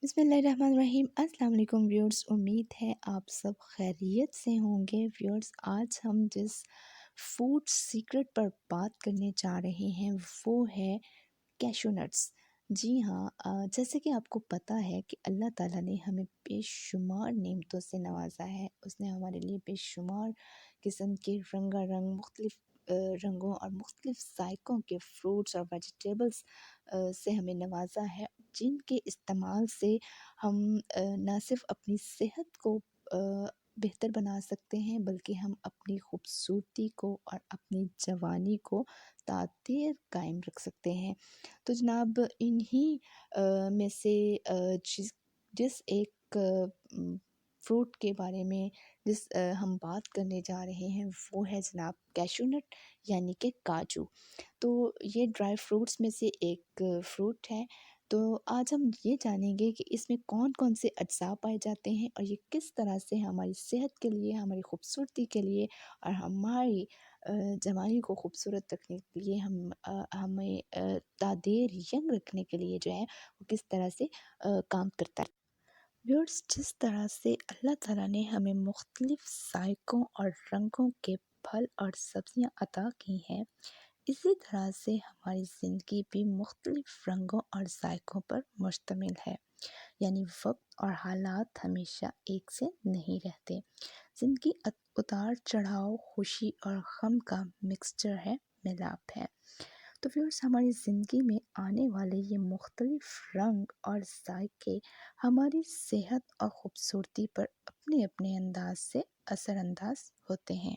بسم اللہ الرحمن الرحیم۔ السلام علیکم ویورز، امید ہے آپ سب خیریت سے ہوں گے۔ ویورز، آج ہم جس فوڈ سیکرٹ پر بات کرنے جا رہے ہیں وہ ہے کیشو نٹس۔ جی ہاں، جیسے کہ آپ کو پتہ ہے کہ اللہ تعالیٰ نے ہمیں بے شمار نعمتوں سے نوازا ہے۔ اس نے ہمارے لیے بے شمار قسم کے رنگا رنگ مختلف رنگوں اور مختلف ذائقوں کے فروٹس اور ویجیٹیبلس سے ہمیں نوازا ہے، جن کے استعمال سے ہم نہ صرف اپنی صحت کو بہتر بنا سکتے ہیں، بلکہ ہم اپنی خوبصورتی کو اور اپنی جوانی کو تعطیر قائم رکھ سکتے ہیں۔ تو جناب، انہی میں سے جس ایک فروٹ کے بارے میں ہم بات کرنے جا رہے ہیں وہ ہے جناب کیشو نٹ، یعنی کہ کاجو۔ تو یہ ڈرائی فروٹس میں سے ایک فروٹ ہے۔ تو آج ہم یہ جانیں گے کہ اس میں کون کون سے اجزاء پائے جاتے ہیں اور یہ کس طرح سے ہماری صحت کے لیے، ہماری خوبصورتی کے لیے اور ہماری جوانی کو خوبصورت رکھنے کے لیے، ہمیں تعدیر ینگ رکھنے کے لیے جو ہے وہ کس طرح سے کام کرتا ہے۔ ویورز، جس طرح سے اللہ تعالیٰ نے ہمیں مختلف ذائقوں اور رنگوں کے پھل اور سبزیاں عطا کی ہیں، اسی طرح سے ہماری زندگی بھی مختلف رنگوں اور ذائقوں پر مشتمل ہے، یعنی وقت اور حالات ہمیشہ ایک سے نہیں رہتے۔ زندگی اتار چڑھاؤ، خوشی اور غم کا مکسچر ہے، ملاپ ہے۔ تو ویورز، ہماری زندگی میں آنے والے یہ مختلف رنگ اور ذائقے ہماری صحت اور خوبصورتی پر اپنے اپنے انداز سے اثر انداز ہوتے ہیں۔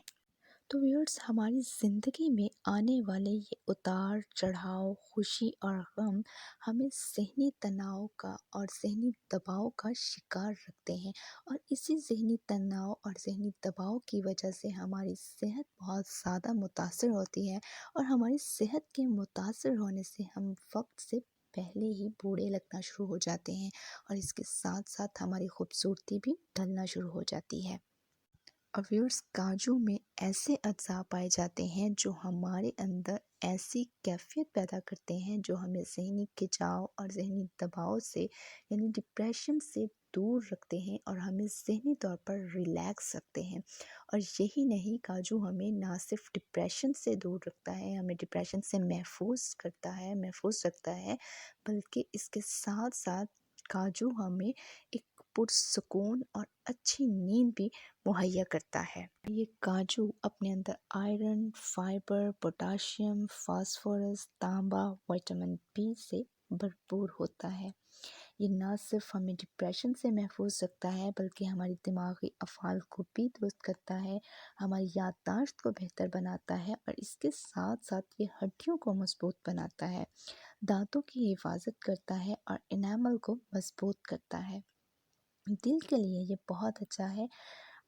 تو ویورز، ہماری زندگی میں آنے والے یہ اتار چڑھاؤ، خوشی اور غم ہمیں ذہنی تناؤ کا اور ذہنی دباؤ کا شکار رکھتے ہیں، اور اسی ذہنی تناؤ اور ذہنی دباؤ کی وجہ سے ہماری صحت بہت زیادہ متاثر ہوتی ہے، اور ہماری صحت کے متاثر ہونے سے ہم وقت سے پہلے ہی بوڑھے لگنا شروع ہو جاتے ہیں، اور اس کے ساتھ ساتھ ہماری خوبصورتی بھی ڈھلنا شروع ہو جاتی ہے۔ اور ویورز، کاجو میں ایسے اجزاء پائے جاتے ہیں جو ہمارے اندر ایسی کیفیت پیدا کرتے ہیں جو ہمیں ذہنی کھچاؤ اور ذہنی دباؤ سے، یعنی ڈپریشن سے دور رکھتے ہیں اور ہمیں ذہنی طور پر ریلیکس رکھتے ہیں۔ اور یہی نہیں، کاجو ہمیں نہ صرف ڈپریشن سے دور رکھتا ہے، ہمیں ڈپریشن سے محفوظ رکھتا ہے، بلکہ اس کے ساتھ ساتھ کاجو ہمیں ایک پرسکون اور اچھی نیند بھی مہیا کرتا ہے۔ یہ کاجو اپنے اندر آئرن، فائبر، پوٹاشیم، فاسفورس، تانبا، وٹامن بی سے بھرپور ہوتا ہے۔ یہ نہ صرف ہمیں ڈپریشن سے محفوظ رکھتا ہے، بلکہ ہماری دماغی افعال کو بھی درست کرتا ہے، ہماری یادداشت کو بہتر بناتا ہے، اور اس کے ساتھ ساتھ یہ ہڈیوں کو مضبوط بناتا ہے، دانتوں کی حفاظت کرتا ہے اور انیمل کو مضبوط کرتا ہے۔ دل کے لیے یہ بہت اچھا ہے،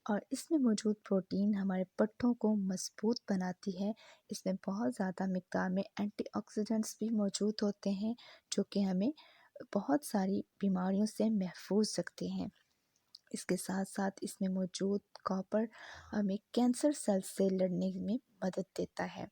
اور اس میں موجود پروٹین ہمارے پٹھوں کو مضبوط بناتی ہے۔ اس میں بہت زیادہ مقدار میں اینٹی آکسیڈنٹس بھی موجود ہوتے ہیں جو کہ ہمیں بہت ساری بیماریوں سے محفوظ رکھتے ہیں۔ اس کے ساتھ ساتھ اس میں موجود کاپر ہمیں کینسر سیل سے لڑنے میں مدد دیتا ہے۔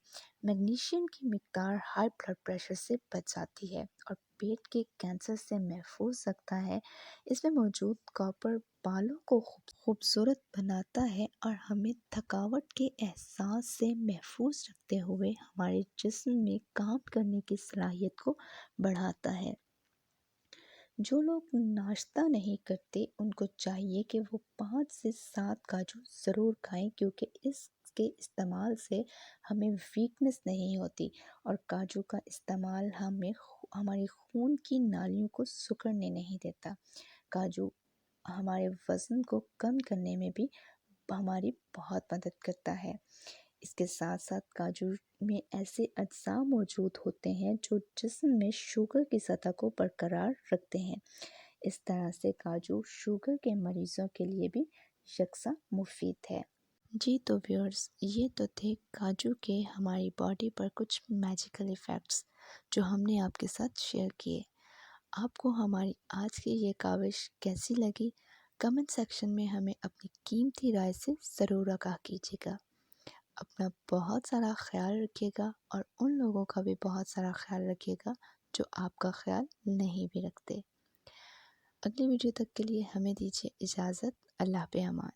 میگنیشیم کی مقدار ہائی بلڈ پریشر سے بچاتی ہے اور پیٹ کے کینسر سے محفوظ رکھتا ہے۔ اس میں موجود کاپر بالوں کو خوبصورت بناتا ہے اور ہمیں تھکاوٹ کے احساس سے محفوظ رکھتے ہوئے ہمارے جسم میں کام کرنے کی صلاحیت کو بڑھاتا ہے۔ جو لوگ ناشتہ نہیں کرتے ان کو چاہیے کہ وہ 5 سے 7 کاجو ضرور کھائیں، کیونکہ اس کے استعمال سے ہمیں ویکنس نہیں ہوتی، اور کاجو کا استعمال ہمارے خون کی نالیوں کو سکڑنے نہیں دیتا۔ کاجو ہمارے وزن کو کم کرنے میں بھی ہماری بہت مدد کرتا ہے۔ اس کے ساتھ ساتھ کاجو میں ایسے اجزاء موجود ہوتے ہیں جو جسم میں شوگر کی سطح کو برقرار رکھتے ہیں۔ اس طرح سے کاجو شوگر کے مریضوں کے لیے بھی یکساں مفید ہے۔ جی تو ویورز، یہ تو تھے کاجو کے ہماری باڈی پر کچھ میجیکل ایفیکٹس جو ہم نے آپ کے ساتھ شیئر کیے۔ آپ کو ہماری آج کی یہ کاوش کیسی لگی؟ کمنٹ سیکشن میں ہمیں اپنی قیمتی رائے سے ضرور آگاہ کیجیے گا۔ اپنا بہت سارا خیال رکھیے گا، اور ان لوگوں کا بھی بہت سارا خیال رکھیے گا جو آپ کا خیال نہیں بھی رکھتے۔ اگلی ویڈیو تک کے لیے ہمیں دیجیے اجازت۔ اللہ پہ امان۔